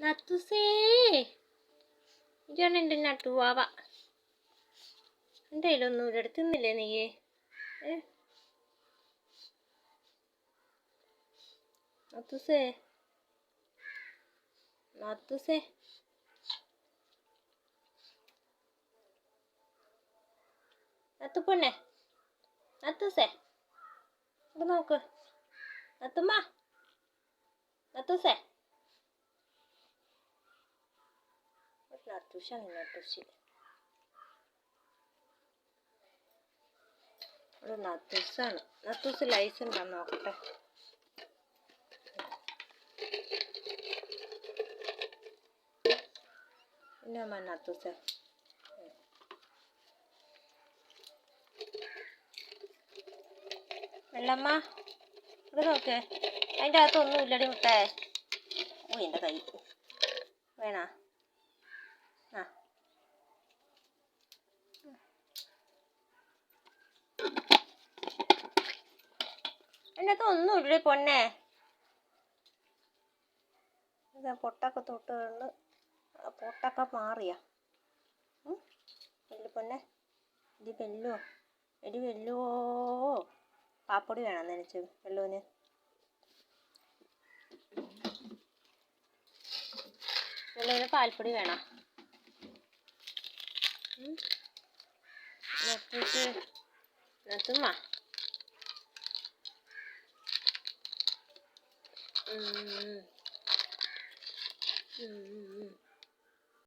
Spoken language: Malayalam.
നത്തുസേ ഇതാണ് എൻ്റെ നട്ടുവാവ. എൻ്റെ കയ്യിലൊന്നും എടുത്തുന്നില്ലേ നീയേ? നത്തുസേ നത്തുസേ നത്തുപ്പൊന്നെ നത്തുസേ ഇത് നോക്ക്. നത്തുമ്മ നത്തുസേ നട്ടുഷാണ് നട്ടുഷി. ഒരു നത്തൂസാണ്. നത്തൂസ് ലൈസ് ഉണ്ടാന്ന് നോക്കട്ടെ. പിന്നെ നത്തൂസ് വെള്ളമ്മ ഇത് നോക്ക്. അതിൻ്റെ അകത്തൊന്നും ഇല്ലടി മുട്ടേ. ഓ എൻ്റെ കൈ വേണ. ആ അതിൻ്റെ അകത്ത് ഒന്നും ഇല്ലേ പൊന്നെ. ഇത് പൊട്ടൊക്കെ തൊട്ടുണ്ട്. പൊട്ടൊക്കെ മാറിയാ വെല്ലു പൊന്നെ. ഇത് വെല്ലുവോ എടി വെല്ലുവോ. പാപ്പൊടി വേണം നനച്ച് വെല്ലുവിന്. വെല്ലുവിന് പാൽപ്പൊടി വേണം. നത്തുമ്മ